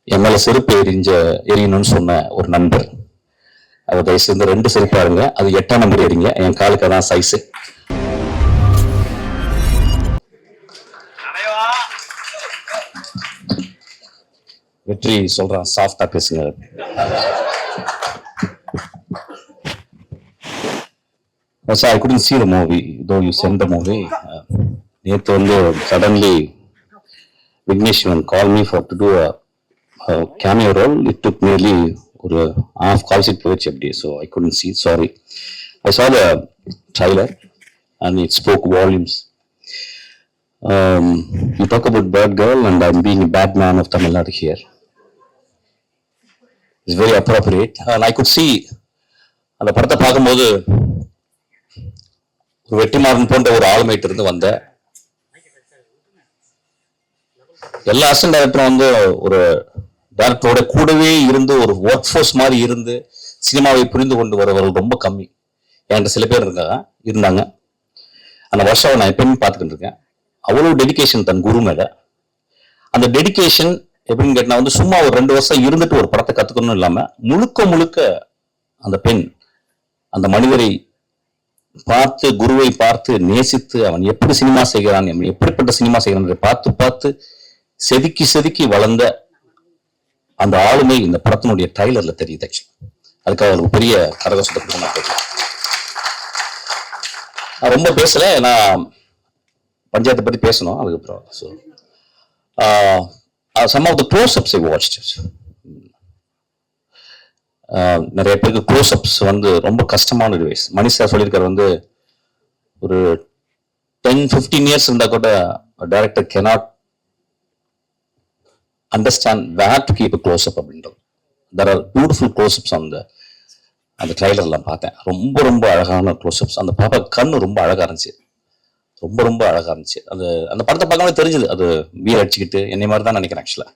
என் மேல செருப்பு எரியணும்னு சொன்ன ஒரு நண்பர். அவர் தயவு செய்து 2 செருப்பு பாருங்க, அது 8ஆம் நம்பர் எரிங்க, என் காலுக்கு அதான் சைஸு. வெற்றி சொல்றான், சாஃப்டா பேசுங்க. So I couldn't see the movie, though you sent the movie. நேற்று வந்து suddenly Vignesh called me to do a cameo role. It took nearly ஒரு half call sheet போயிடுச்சு அப்படி, so I couldn't see, sorry. I saw the trailer and it spoke volumes. You talk about bad girl and I'm being a bad man of Tamil Nadu here. It's very appropriate and I could see அந்த படத்தை பார்க்கும்போது ஒரு வெற்றிமாறன் போன்ற ஒரு ஆளுமைட்டு இருந்து வந்த எல்லா assistant டைரக்டரும் வந்து ஒரு டைரக்டரோட கூடவே இருந்து ஒரு ஒர்க் ஃபோர்ஸ் மாதிரி இருந்து சினிமாவை புரிந்து கொண்டு வரவர்கள் ரொம்ப கம்மி. என்கிட்ட சில பேர் இருந்தாங்க. அந்த வருஷம் நான் எப்பயுமே பார்த்துக்கிட்டு இருக்கேன். அவ்வளவு டெடிகேஷன் தன் குரு மேல. அந்த டெடிகேஷன் எப்படின்னு கேட்டா வந்து சும்மா ஒரு 2 வருஷம் இருந்துட்டு ஒரு படத்தை கத்துக்கணும் இல்லாம முழுக்க முழுக்க அந்த பெண் அந்த மனிதரை பார்த்து, குருவை பார்த்து நேசித்து அவன் எப்படி சினிமா செய்கிறான், எப்படிப்பட்ட சினிமா செய்கிறான் பார்த்து பார்த்து செதுக்கி செதுக்கி வளர்ந்த அந்த ஆளுமை இந்த படத்தினுடைய ட்ரைலர்ல தெரியுது. ஆக்சுவலி அதுக்காக அவருக்கு பெரிய கரகோஷத்தை நான் ரொம்ப பேசல, நான் பஞ்சாயத்தை பத்தி பேசணும் அதுக்கப்புறம். So some of the close-ups I watched. நிறைய பேருக்கு க்ளோஸ்அப்ஸ் வந்து ரொம்ப கஷ்டமான டிவைஸ். மணிஷ் சார் சொல்லியிருக்காரு வந்து ஒரு 10-15 இயர்ஸ் இருந்தா கூட director cannot understand where to keep a close-up அப்படின்றது. There are beautiful close-ups அந்த ட்ரைலர்லாம் பார்த்தேன். ரொம்ப ரொம்ப அழகான க்ளோஸ்அப்ஸ். அந்த பாப்பா கண்ணு ரொம்ப அழகா இருந்துச்சு, ரொம்ப ரொம்ப அழகா இருந்துச்சு. அந்த படத்தை பார்க்கவே தெரிஞ்சுது அது வீர் அடிச்சுக்கிட்டு என்னை மாதிரி தான் நினைக்கிறேன் ஆக்சுவலா.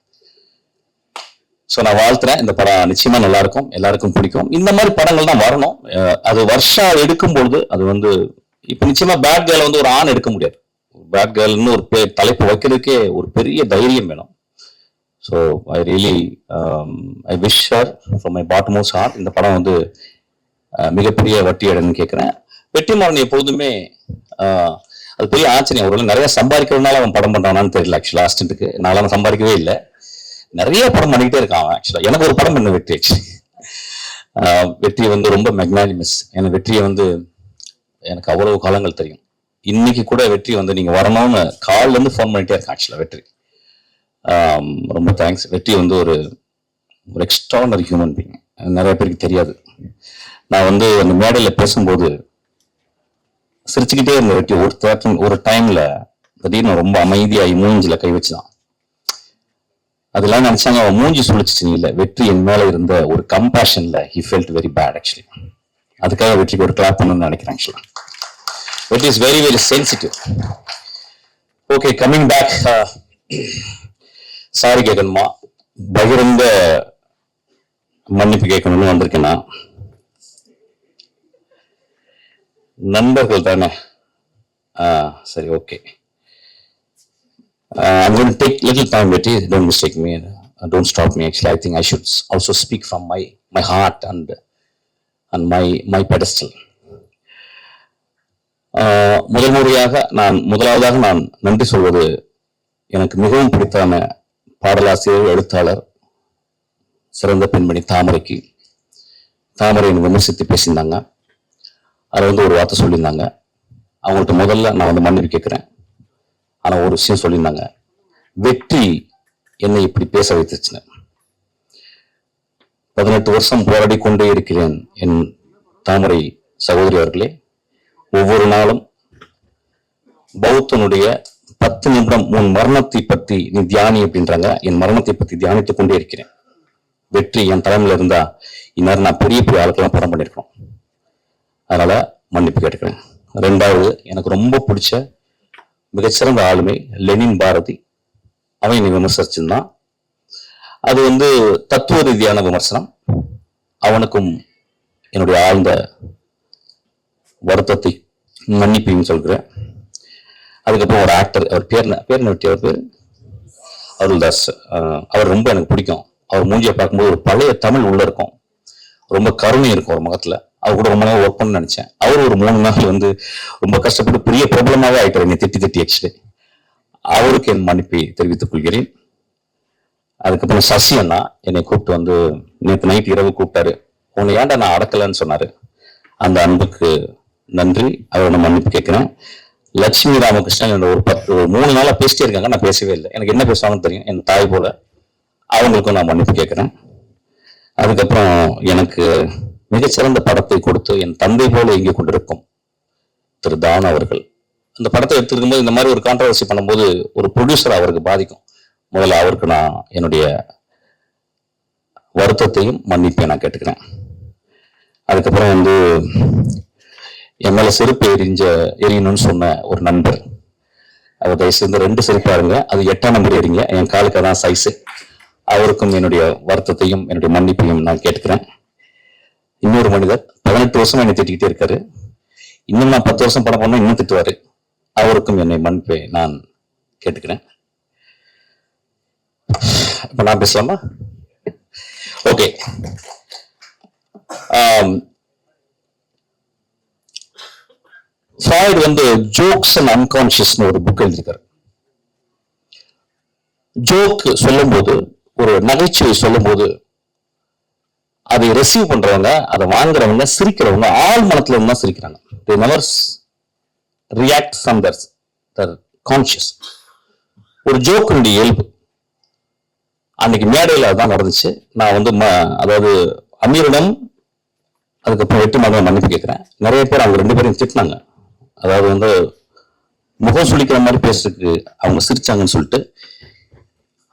ஸோ நான் வாழ்த்துறேன், இந்த படம் நிச்சயமா நல்லா இருக்கும், எல்லாருக்கும் பிடிக்கும். இந்த மாதிரி படங்கள் தான் வரணும். அது வருஷம் எடுக்கும்பொழுது அது வந்து இப்போ நிச்சயமா பேட் கேர்ள் வந்து ஒரு ஆண் எடுக்க முடியாது. பேட் கேர்ள்னு ஒரு தலைப்பு வைக்கிறதுக்கே ஒரு பெரிய தைரியம் வேணும். So I really I wish her from my bottommost heart இந்த படம் வந்து மிகப்பெரிய வட்டி அடைன்னு கேட்குறேன். வெற்றிமாறன் எப்பொழுதுமே அது பெரிய ஆச்சரியம். ஒரு நிறைய சம்பாதிக்கிறதுனால அவன் படம் பண்றானான்னு தெரியல. ஆக்சுவலா அசிஸ்டன்ட்டுக்கு நானும் சம்பாதிக்கவே இல்லை, நிறைய படம் பண்ணிக்கிட்டே இருக்கான். ஆக்சுவலா எனக்கு ஒரு படம் பண்ண வெற்றி. ஆக்சுவலி வெற்றி வந்து ரொம்ப மெக்னானிமஸ். எனக்கு வெற்றியை வந்து எனக்கு அவ்வளவு காலங்கள் தெரியும். இன்னைக்கு கூட வெற்றி வந்து நீங்க வரணும்னு கால்ல இருந்து ஃபோன் பண்ணிட்டே இருக்கேன். ஆக்சுவலா வெற்றி ரொம்ப தேங்க்ஸ். வெற்றி வந்து ஒரு எக்ஸ்ட்ரானரி ஹியூமன் பீயிங், நிறைய பேருக்கு தெரியாது. நான் வந்து அந்த மேடையில் பேசும்போது சிரிச்சுக்கிட்டே இருந்த வெற்றி ஒரு டைம்ல திடீர்னு ரொம்ப அமைதியாகி மூஞ்சில கை வச்சுதான். அதெல்லாம் நினைச்சாங்க அவன் மூஞ்சி சுழிச்சிச்சு. இல்லை, வெற்றி என் மேல இருந்த ஒரு கம்பேஷன்ல he felt very bad actually. அதுக்காக வெற்றிக்கு ஒரு கிளாப் பண்ணணும்னு நினைக்கிறேன். ஆக்சுவலா Vetri is very very sensitive. Okay, coming back. Sorry கேட்கணுமா, பகிரங்க மன்னிப்பு கேட்கணும்னு வந்திருக்கேன்னா நண்பர்கள் தானே. சரி, okay. I'm going to take little time, Betty. Don't mistake me. Don't stop me. Actually, I think I should also speak from my heart and my pedestal. முதலாவதாக நான் நன்றி சொல்வது எனக்கு மிகவும் பிடித்தான பாடலாசிரியர், எழுத்தாளர், சிறந்த பெண்மணி தாமரைக்கு. தாமரை விமர்சித்து பேசியிருந்தாங்க. அதை வந்து ஒரு வார்த்தை சொல்லியிருந்தாங்க. அவங்கள்ட்ட முதல்ல நான் வந்து மன்னிப்பு கேட்கிறேன். ஆனா ஒரு விஷயம் சொல்லியிருந்தாங்க, வெற்றி என்னை இப்படி பேச வைத்துச்சுன்னு. 18 வருஷம் போராடி கொண்டே இருக்கிறேன் என் தாமரை சகோதரி அவர்களே. ஒவ்வொரு நாளும் பௌத்தனுடைய 10 நிமிடம் உன் மரணத்தை பத்தி நீ தியானி அப்படின்றாங்க. என் மரணத்தை பத்தி தியானித்துக் கொண்டே இருக்கிறேன். வெற்றி என் தலைமையில இருந்தா இந்நேரம் நான் பெரிய பெரிய ஆளுக்கெல்லாம் படம் பண்ணிருக்கோம். அதனால மன்னிப்பு கேட்டுக்கிறேன். 2வது, எனக்கு ரொம்ப பிடிச்ச மிகச்சிறந்த ஆளுமை லெனின் பாரதி. அவன் நீ விமர்சிச்சிருந்தான். அது வந்து தத்துவ ரீதியான விமர்சனம். அவனுக்கும் என்னுடைய ஆழ்ந்த வருத்தத்தை மன்னிப்பையும் சொல்கிறேன். அதுக்கப்புறம் ஒரு ஆக்டர், அவர் பேர் வெற்றி, அவர் பேர் அருள்தாஸ். அவர் ரொம்ப எனக்கு பிடிக்கும். அவர் மூஞ்சியை பார்க்கும்போது ஒரு பழைய தமிழ் உள்ள இருக்கும், ரொம்ப கருணை இருக்கும் ஒரு முகத்துல. அவர் கூட ரொம்ப நாள் ஒர்க் பண்ண நினைச்சேன். அவர் ஒரு 3 நாள் வந்து ரொம்ப கஷ்டப்பட்டு பெரிய ப்ராப்ளமாவே ஆயிட்டார் என்னை திட்டி ஆக்சுவலி. அவருக்கு என் மன்னிப்பை தெரிவித்துக் கொள்கிறேன். அதுக்கப்புறம் சசி அண்ணா என்னை கூப்பிட்டு வந்து நேற்று நைட் இரவு கூப்பிட்டாரு. உன்னை ஏன்டா நான் அடக்கலன்னு சொன்னாரு. அந்த அன்புக்கு நன்றி, அவரோட மன்னிப்பு கேட்கிறேன். லட்சுமி ராமகிருஷ்ணன் ஒரு 3 நாளா பேசிட்டே இருக்காங்க, நான் பேசவே இல்லை. எனக்கு என்ன பேசுவாங்கன்னு தெரியும், என் தாய் போல. அவங்களுக்கும் நான் மன்னிப்பு கேட்கிறேன். அதுக்கப்புறம் எனக்கு மிகச்சிறந்த படத்தை கொடுத்து என் தந்தை போல இங்கே கொண்டிருக்கும் திரு தான் அவர்கள். அந்த படத்தை எடுத்துருக்கும் போது இந்த மாதிரி ஒரு கான்ட்ரவர்சி பண்ணும்போது ஒரு ப்ரொடியூசர் அவருக்கு பாதிக்கும். முதல்ல அவருக்கு நான் என்னுடைய வருத்தத்தையும் மன்னிப்பையும் நான் கேட்டுக்கிறேன். அதுக்கப்புறம் வந்து என் மேல செருப்பு எரியணும்னு சொன்ன ஒரு நண்பர், அவர் தயவு செய்து 2 செருப்பா இருங்க, அது 8ஆம் நம்பர் எறிங்க, என் காலுக்கு அதான் சைஸு. அவருக்கும் என்னுடைய வருத்தத்தையும் என்னுடைய மன்னிப்பையும் நான் கேட்டுக்கிறேன். இன்னொரு மனிதர் 18 வருஷமா என்னை திட்டிக்கிட்டே இருக்காரு. இன்னும் நான் 10 வருஷம் படம் பண்ணா இன்னும் திட்டுவாரு. அவருக்கும் என்னை மன்னிப்பை நான் கேட்டுக்கிறேன். இப்ப நான் பேசலாமா? ஓகே. ஃப்ராய்ட் வந்து ஜோக்ஸ் அண்ட் அன்கான்சியஸ்னு ஒரு புக் எழுதியிருக்காரு. ஜோக் சொல்லும்போது, ஒரு நகைச்சுவை சொல்லும்போது அதை ரிசீவ் பண்றவங்க, அதை வாங்குறவங்க, சிரிக்கிறவங்க ஆள் மனத்துல இருந்தா சிரிக்கிறாங்க. they never react from their conscious. ஒரு ஜோக்குடைய இயல்பு. அன்னைக்கு மேடையில் அதுதான் நடந்துச்சு. நான் வந்து அதாவது அமீரிடம் அதுக்கப்புறம் 8 மாதம் மன்னிப்பு கேட்கிறேன். நிறைய பேர் அவங்க 2 பேரையும் திட்டினாங்க. அதாவது வந்து முகம் சுளிக்கிற மாதிரி பேசுறதுக்கு அவங்க சிரிச்சாங்கன்னு சொல்லிட்டு,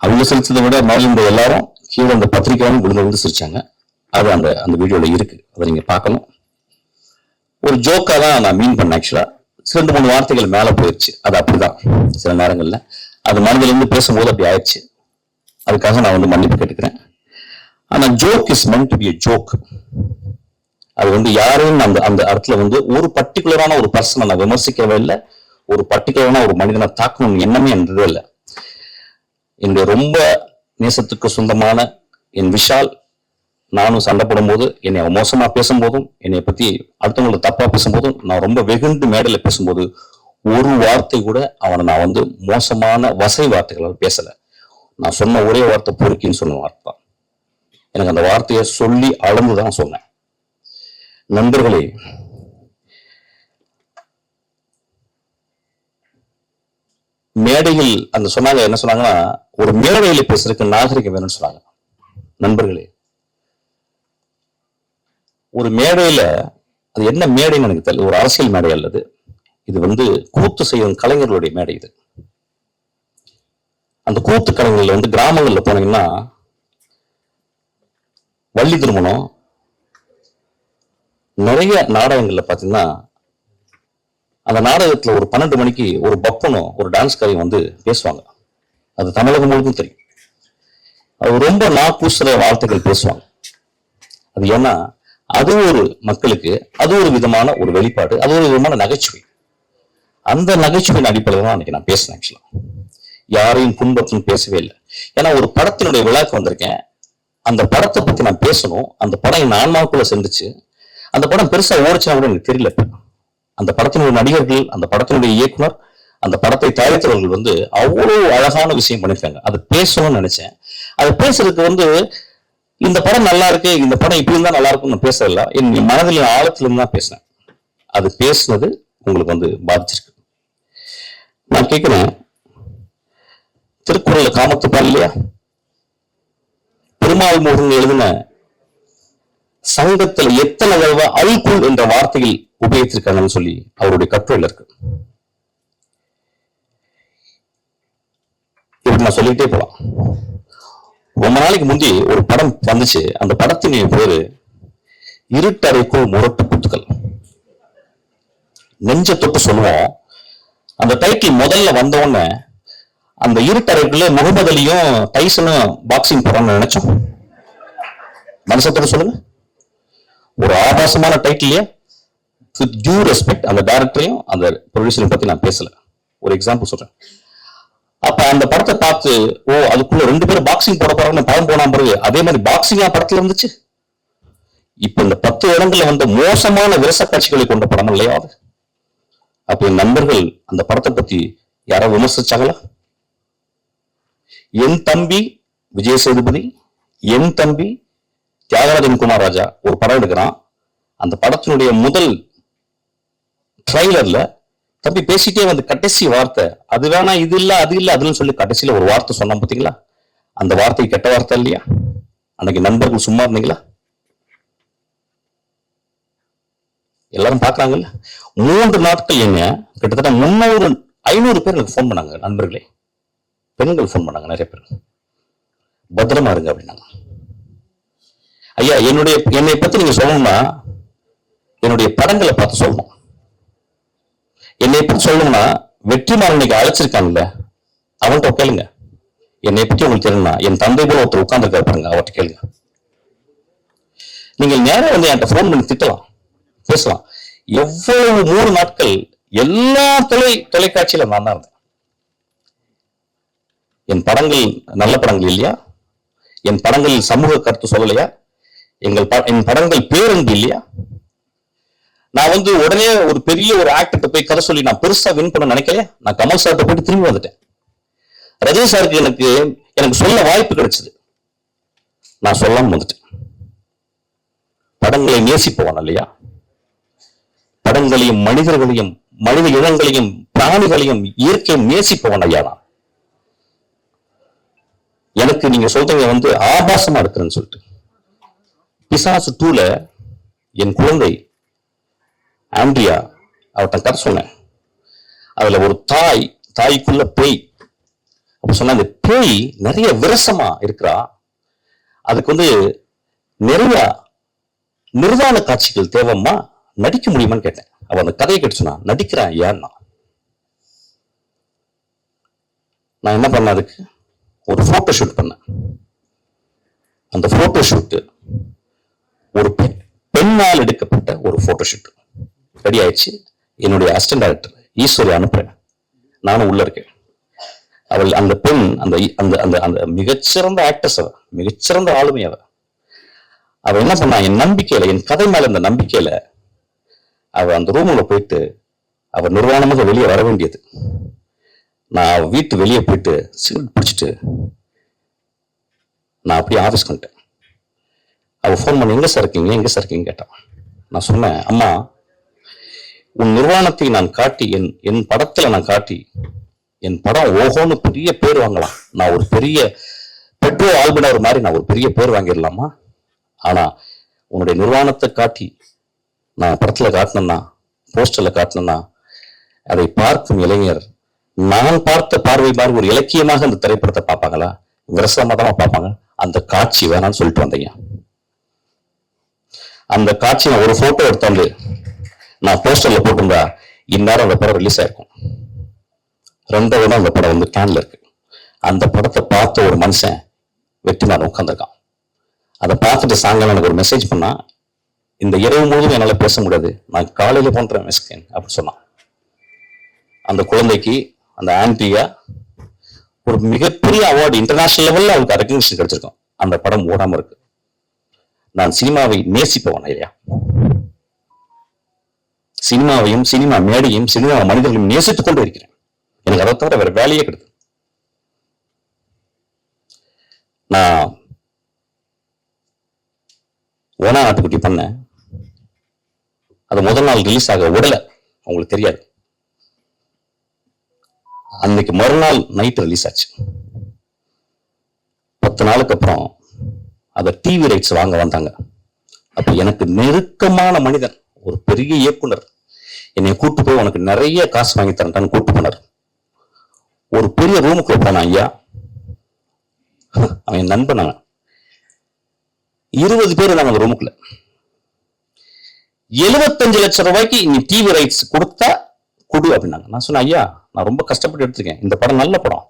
அவங்க சிரிச்சதை விட மேல எல்லாரும் கீழே அந்த பத்திரிக்கையாலும் விழுந்து சிரிச்சாங்க. அது அந்த வீடியோல இருக்கு, அதை நீங்க பார்க்கணும். ஒரு ஜோக்கா தான் நான் மீன் பண்ணேன். ஆக்சுவலா 2-3 வார்த்தைகள் மேல போயிடுச்சு. அது அப்படிதான் சில நேரங்கள்ல அது மனதில இருந்து பேசும்போது அப்படி ஆயிடுச்சு. அதுக்காக நான் வந்து மன்னிப்பு கேட்டுக்கிறேன். ஆனா joke is meant to be a joke. அது வந்து யாரையும் அந்த இடத்துல வந்து ஒரு பர்டிகுலரான ஒரு பர்சனை நான் விமர்சிக்கவே இல்லை, ஒரு பர்டிகுலரான ஒரு மனிதனை தாக்கணும்னு எண்ணமே இருந்ததே இல்லை. என்னுடைய ரொம்ப நேசத்துக்கு சொந்தமான என் விஷால் நானும் சண்டை போடும்போது, என்னை மோசமா பேசும்போதும், என்னை பத்தி அடுத்தவங்களை தப்பா பேசும்போதும், நான் ரொம்ப வெகுண்டு மேடையில பேசும்போது ஒரு வார்த்தை கூட அவனை நான் வந்து மோசமான வசை வார்த்தைகளால் பேசல. நான் சொன்ன ஒரே வார்த்தை பொறுக்கின்னு சொன்ன வார்த்தை தான். எனக்கு அந்த வார்த்தையை சொல்லி அளந்துதான் சொன்னேன். நண்பர்களே, மேடையில் அந்த சொன்னாங்க, என்ன சொன்னாங்கன்னா, ஒரு மேடையில பேசுறதுக்கு நாகரிகம் வேணும்னு சொன்னாங்க. நண்பர்களே, ஒரு மேடையில, அது என்ன மேடைன்னு எனக்கு தெரியல, ஒரு அரசியல் மேடை அல்லது, இது வந்து கூத்து செய்யும் கலைஞர்களுடைய மேடை. இது அந்த கூத்து கலைஞர்கள் வந்து கிராமங்கள்ல போனீங்கன்னா, வள்ளி திருமணம் நிறைய நாடகங்கள்ல பாத்தீங்கன்னா, அந்த நாடகத்துல ஒரு 12 மணிக்கு ஒரு பப்பனும் ஒரு டான்ஸ்காரையும் வந்து பேசுவாங்க. அது தமிழகம் முழுவதும் தெரியும். அது ரொம்ப நாக்கூசுற வார்த்தைகள் பேசுவாங்க. அது ஏன்னா அது ஒரு மக்களுக்கு அது ஒரு விதமான ஒரு வெளிப்பாடு, அது ஒரு விதமான நகைச்சுவை. அந்த நகைச்சுவையின் அடிப்படையில் தான் அன்னைக்கு நான் பேசினேன். ஆக்சுவலா யாரையும் புண்பத்துன்னு பேசவே இல்லை. ஏன்னா ஒரு படத்தினுடைய விழாக்கு வந்திருக்கேன், அந்த படத்தை பத்தி நான் பேசணும். அந்த படம் என் ஆன்மாவுக்குள்ள சென்றுச்சு. அந்த படம் பெருசா ஓடிச்சா கூட எனக்கு தெரியல. அந்த படத்தினுடைய நடிகர்கள், அந்த படத்தினுடைய இயக்குனர், அந்த படத்தை தயாரித்தவர்கள் வந்து அவ்வளவு அழகான விஷயம் பண்ணிருக்காங்க. அது பேசணும்னு நினைச்சேன். அது பேசுறதுக்கு வந்து இந்த படம் நல்லா இருக்கு, இந்த படம் இப்படி இருந்தா நல்லா இருக்கும்னு பேசல, என் மனதில் ஆழத்துல இருந்து தான் பேசினேன். அது பேசுனது உங்களுக்கு வந்து பாதிச்சிருக்கு. நான் கேட்கிறேன், திருக்குறள்ல காமத்துப்பால் இல்லையா, பெருமாள் முருகன் எழுதின சங்கத்துல எத்தனை தடவை அல்குல் என்ற வார்த்தையில் உபயோகிச்சிருக்காங்கன்னு சொல்லி அவருடைய கட்டுரையில் இருக்கு. இப்படி நான் சொல்லிட்டே போலாம். ரொம்ப நாளைக்கு முந்தி ஒரு படம் வந்துச்சு. அந்த படத்தின் பேரு இருட்டறைக்குள் முரட்டு குத்துக்கள். நெஞ்ச தொட்டு சொல்லுவோம். அந்த டைட்டில் முதல்ல வந்த உடனே அந்த இருட்டறைக்குள்ள முகமது அலியும் டைசனும் பாக்ஸிங் போறான்னு நினைச்சோம். மனசத்தோட சொல்லுங்க. ஒரு ஆபாசமான டைட்டில். வித் டியூ ரெஸ்பெக்ட் அந்த டைரக்டரையும் அந்த ப்ரொடியூசரையும் பத்தி நான் பேசல, ஒரு எக்ஸாம்பிள் சொல்றேன். அப்ப அந்த படத்தை பார்த்து, ஓ அதுக்குள்ள 2 பேரும் பாக்ஸிங் போட போறாங்கன்னு படம் போனா பிறகு அதே மாதிரி பாக்ஸிங்கா படத்துல இருந்துச்சு. இப்ப இந்த 10 இடங்கள்ல வந்து மோசமான விரச காட்சிகளை கொண்ட படம் இல்லையா அது? அப்ப என் நண்பர்கள் அந்த படத்தை பத்தி யாராவது விமர்சிச்சாங்களா? என் தம்பி விஜய் சேதுபதி, என் தம்பி தியாகராஜன் குமார் ராஜா ஒரு படம் எடுக்கிறான். அந்த படத்தினுடைய முதல் ட்ரைலர்ல தம்பி பேசிட்டே வந்து கடைசி வார்த்தை, அது வேணா இது இல்ல அது இல்ல அதுன்னு சொல்லி கடைசியில ஒரு வார்த்தை சொன்னா பாத்தீங்களா? அந்த வார்த்தை கெட்ட வார்த்தை இல்லையா? அன்னைக்கு நண்பர்கள் சும்மா இருந்தீங்களா? எல்லாரும் பாக்குறாங்கல்ல. 3 நாட்கள் என்ன கிட்டத்தட்ட 500 பேர் எனக்கு போன் பண்ணாங்க, நண்பர்களே, பெண்கள் போன் பண்ணாங்க நிறைய பேர். பத்திரமா இருங்க அப்படின்னாங்க. ஐயா என்னை பத்தி நீங்க சொல்லணும்னா என்னுடைய படங்களை பார்த்து சொல்லணும். என்னை பத்தி சொல்லணும்னா வெற்றிமாறன் இன்னைக்கு அழைச்சிருக்காங்கல்ல, அவன்கிட்ட கேளுங்க. என்னை பத்தி உங்களுக்கு தெரியணும்னா என் தந்தை போல ஒருத்தர் உட்கார்ந்துருக்காரு பாருங்க, அவர்கிட்ட கேளுங்க. நீங்கள் நேரம் வந்து என்கிட்ட போன் பண்ணி திட்டலாம், பேசலாம். எவ்வளவு 3 நாட்கள் எல்லா தொலைக்காட்சியில நான் தான் இருந்தேன். என் படங்கள் நல்ல படங்கள் இல்லையா? என் படங்கள் சமூக கருத்து சொல்லலையா? என் படங்கள் பேருந்து இல்லையா? நான் வந்து உடனே ஒரு பெரிய ஒரு ஆக்டர்கிட்ட போய் கதை சொல்லி நான் பெருசா வின் பண்ண நினைக்கலையா? நான் கமல் சார்கிட்ட போயிட்டு திரும்பி வந்துட்டேன். ரஜினி சாருக்கு எனக்கு சொல்ல வாய்ப்பு கிடைச்சது, நான் சொல்லாம வந்துட்டேன். படங்களை நேசிப்பவன் இல்லையா? படங்களையும் மனிதர்களையும் மனித இனங்களையும் பிராணிகளையும் இயற்கையும் நேசிப்பவன் ஐயா நான். எனக்கு நீங்க சொல்றீங்க வந்து ஆபாசமா இருக்கிறேன்னு சொல்லிட்டு. பிசாசு 2ல என் குழந்தை ஆண்ட்ரியா அவட்ட கதை சொன்னேன். அதுல ஒரு தாய்க்குள்ள பேய். அப்ப சொன்ன அந்த பேய் நிறைய விரசமா இருக்கிறா, அதுக்கு வந்து நிறைய நிர்வாண காட்சிகள் தேவைம்மா, நடிக்க முடியுமான்னு கேட்டேன். அவ அந்த கதையை கேட்டு சொன்னா, நடிக்கிறேன் ஏன்னா. நான் என்ன பண்ண, அதுக்கு ஒரு போட்டோ ஷூட் பண்ணேன். அந்த போட்டோ ஷூட் ஒரு பெண்ணால் எடுக்கப்பட்ட ஒரு போட்டோ ஷூட் ரெடி ஆயிடுச்சு. என்னுடைய அசிஸ்டன்ட் டைரக்டர் ஈஸ்வரி அனுப்புறேன், நானும் உள்ள இருக்கேன். அவள் அந்த பெண் அந்த அந்த அந்த அந்த மிகச்சிறந்த ஆக்டர்ஸ், அவ மிகச்சிறந்த ஆளுமை. அவ என்ன பண்ணா, என் நம்பிக்கையில, என் கதை மேல இந்த நம்பிக்கையில அவ அந்த ரூம்ல போயிட்டு அவ நிர்வாணமாக வெளியே வர வேண்டியது. நான் வீட்டு வெளியே போயிட்டு சிகரெட் பிடிச்சிட்டு நான் அப்படியே ஆஃபீஸ்க்கு வந்துட்டேன். அவ ஃபோன் பண்ணி எங்க சார் இருக்கீங்க கேட்டான். நான் சொன்னேன், அம்மா உன் நிர்வாணத்தை நான் காட்டி, என் படத்துல நான் காட்டி, என் படம் ஓஹோன்னு பெரிய பேர் வாங்கலாம், நான் ஒரு பெரிய பெட்ரோ ஆல்பனர் மாதிரி நான் ஒரு பெரிய பேர் வாங்கிடலாமா? ஆனா உன்னுடைய நிர்வாணத்தை காட்டி நான் படத்துல காட்டினேன்னா, போஸ்டர்ல காட்டினேன்னா, அதை பார்க்கும் இளைஞர் நான் பார்த்த பார்வை மாதிரி ஒரு இலக்கியமாக அந்த திரைப்படத்தை பார்ப்பாங்களா? விரசமா தான் பார்ப்பாங்க. அந்த காட்சி வேணாம்னு சொல்லிட்டு வந்தீங்க. அந்த காட்சி நான் ஒரு போட்டோ எடுத்தாந்து நான் போஸ்டர்ல போட்டிருந்தா இந்நேரம் அந்த படம் ரிலீஸ் ஆயிருக்கும். 2வது அந்த படம் வந்து கேன்ல இருக்கு. அந்த படத்தை பார்த்த ஒரு மனுஷன் வெற்றிமாறன் உட்கார்ந்துருக்கான். அதை பார்த்துட்டு சாயங்காலம் எனக்கு ஒரு மெசேஜ் பண்ணா, இந்த இரவு முழுவதும் என்னால பேச முடியாது, நான் காலையில போன்றேன் மெஸ்கேன் அப்படின்னு சொன்னான். அந்த குழந்தைக்கு, அந்த ஆண்ட்ரியா, ஒரு மிகப்பெரிய அவார்டு இன்டர்நேஷனல் லெவல்ல அவருக்கு ரெகக்னிஷன் கிடைச்சிருக்கும். அந்த படம் ஓடாம இருக்கு. நான் சினிமாவை நேசிப்பவன் இல்லையா? சினிமாவையும் சினிமா மேடையும் சினிமா மனிதர்களையும் நேசித்துக் கொண்டு இருக்கிறேன். எனக்கு அதை தவிர வேற வேலையே கிடையாது. நான் ஓனா நாட்டுக்குட்டி பண்ணேன். அது முதல் நாள் ரிலீஸ் ஆக விடல, உங்களுக்கு தெரியாது. அன்னைக்கு மறுநாள் நைட் ரிலீஸ் ஆச்சு. 10 நாளுக்கு அப்புறம் அதை டிவி ரைட்ஸ் வாங்க வந்தாங்க. அப்ப எனக்கு நெருக்கமான மனிதன், ஒரு பெரிய இயக்குனர், என்னை கூட்டு போய் உனக்கு நிறைய காசு வாங்கி தரேன் கூட்டு போனார். ஒரு பெரிய ரூமுக்குள்ள போனான் ஐயா. அவன் நண்பன். 20 பேர் நாங்க அந்த ரூமுக்குள்ள. 75 லட்சம் ரூபாய்க்கு நீ டிவி ரைட்ஸ் கொடுத்தா கொடு அப்படின்னாங்க. நான் சொன்னேன், ஐயா நான் ரொம்ப கஷ்டப்பட்டு எடுத்துருக்கேன், இந்த படம் நல்ல படம்,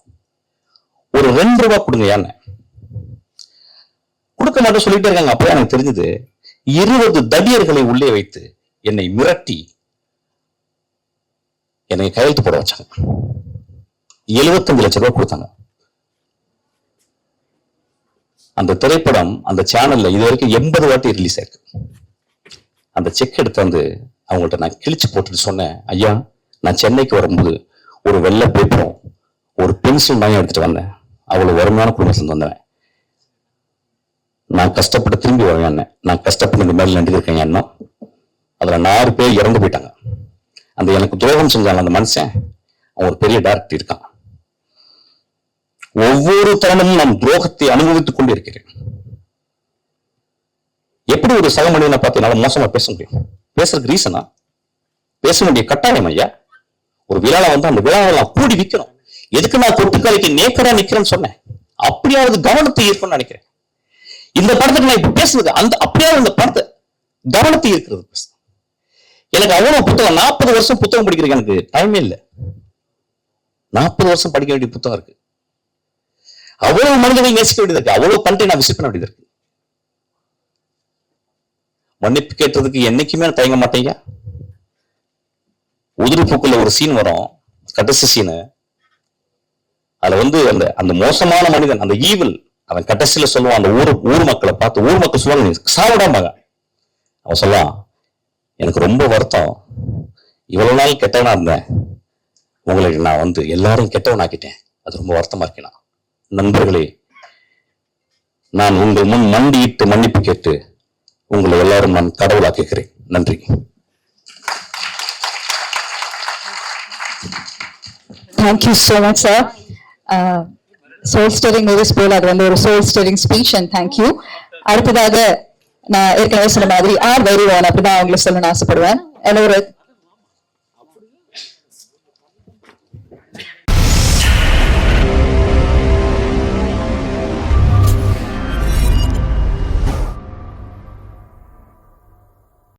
ஒரு 2 ரூபாய் கொடுங்க. ஏன்னு கொடுக்க மாட்டேன் சொல்லிட்டே இருக்காங்க. அப்பதான் எனக்கு தெரிஞ்சது 20 தடியர்களை உள்ளே வைத்து என்னை மிரட்டி என்னை கையெழுத்து போட வச்சாங்க. 75 லட்சம் ரூபாய் கொடுத்தாங்க. அந்த திரைப்படம் அந்த சேனல்ல இது வரைக்கும் 80 வாட்டி ரிலீஸ் ஆயிருக்கு. அந்த செக் எடுத்து வந்து அவங்கள்ட்ட நான் கிழிச்சு போட்டுட்டு சொன்னேன், ஐயா நான் சென்னைக்கு வரும்போது ஒரு வெள்ளை பேப்பரும் ஒரு பென்சில் தான் எடுத்துட்டு வந்தேன். அவ்வளவு வறுமையான குடும்பத்துல வந்தவன். நான் கஷ்டப்பட்டு திரும்பி வருவேன். நான் கஷ்டப்பட்டு இந்த மாதிரி நடிச்சிருக்கேன். எண்ணம் அதுல 4 பேர் இறந்து போயிட்டாங்க. அந்த எனக்கு துரோகம் செஞ்சாங்க அந்த மனுஷன். அவன் ஒரு பெரிய டைரக்டர் இருக்கான். ஒவ்வொரு தருணமும் நான் துரோகத்தை அனுபவித்துக் கொண்டு இருக்கிறேன். எப்படி ஒரு சக மனிதனை பார்த்து என்னால மோசமா பேச முடியும்? பேசுறதுக்கு ரீசனா? பேச வேண்டிய கட்டாயம் ஐயா. ஒரு விழாவை வந்து அந்த விழாவெல்லாம் கூடி விற்கணும். எதுக்கு நான் கொட்டுக்காலிக்கு நேக்கரா நிக்கிறேன்னு சொன்னேன்? அப்படியாவது கவனத்தை ஈர்க்கணும்னு நினைக்கிறேன். இந்த படத்துக்கு நான் இப்ப பேசுறது அந்த அப்படியாவது இந்த படத்தை கவனத்தை ஈர்க்கிறது பேச. எனக்கு அவ்வளவு புத்தகம் 40 வருஷம் புத்தகம் படிக்கிறதுக்கு எனக்கு டைமே இல்லை. 40 வருஷம் படிக்க வேண்டிய புத்தகம் இருக்கு. அவ்வளவு மனிதனை நேசிக்க வேண்டியது இருக்கு. அவ்வளவு கண்டை நான் விசிட் பண்ண வேண்டியது இருக்கு. மன்னிப்பு கேட்டதுக்கு என்னைக்குமே நான் தயங்க மாட்டேங்க. உதிரி பூக்குள்ள ஒரு சீன் வரும், கடைசி சீனு. அதுல வந்து அந்த அந்த மோசமான மனிதன், அந்த ஈவில், அவன் கடைசியில சொல்லுவான் அந்த ஊர் மக்களை பார்த்து, ஊர் மக்கள் சொல்லுவாங்க சாவிடாம. அவன் சொல்லுவான், எனக்கு ரொம்ப வருத்தம், இவ்வளவு நாள் கெட்டவனா இருந்தேன், உங்களை நான் வந்து எல்லாரும் கெட்டவன் ஆக்கிட்டேன், அது ரொம்ப வருத்தமா இருக்கேன். நண்பர்களே, நான் உங்கள் முன் மண்டியிட்டு மன்னிப்பு கேட்டு உங்களை எல்லாரும் நான் கடவுளாக்குகிறேன். நன்றி. Thank you so much, sir. Soul stirring movies போல அது வந்து ஒரு soul stirring speech and thank you. அடுத்ததாக நான் ஏற்கனவே சொன்ன மாதிரி வெரி ஒன் அப்படிதான் அவங்களை சொல்லணும்னு ஆசைப்படுவேன். ஒரு